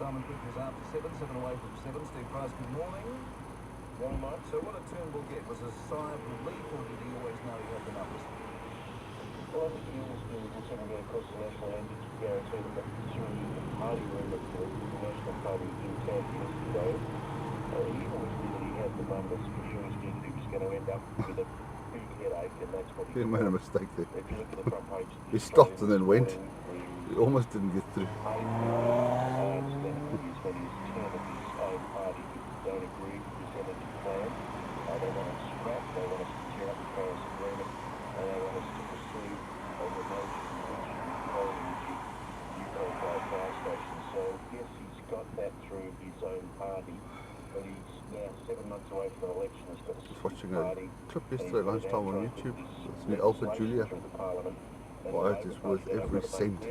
Simon Quick was after 7 away from 7. Steve Price, good morning. Morning, Mike. So what did Turnbull get? Was a sigh of relief, or did he always know he had the numbers? Well, I think he always knew he was going to get across the national end to guarantee them, but through the party room at the National Party in camp yesterday, he always knew that he had the numbers. For sure he knew that he was going to end up with a big headache, and that's what He made a mistake there. If you look at the front page, He stopped and then went. He almost didn't get through. Spending all his money as term of his own party don't agree with this energy plan. They want us scrap, they want us to tear up the Paris Agreement, and they want us to pursue a remote coal energy nuclear power station. So yes, he's got that through his own party, but he's now 7 months away from an election. He's got a Watching a clip yesterday lunchtime on YouTube. It's me, Alpha Julia. Wow, it is worth every cent.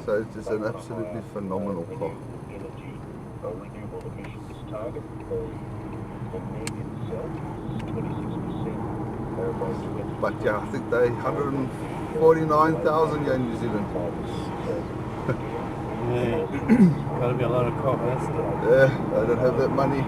So it is an absolutely phenomenal car. Energy renewable emissions target. The MEG itself is 26%. But yeah, I think they 149,000 here in New Zealand. Yeah, gotta be a lot of crop, that's Yeah, I don't have that money.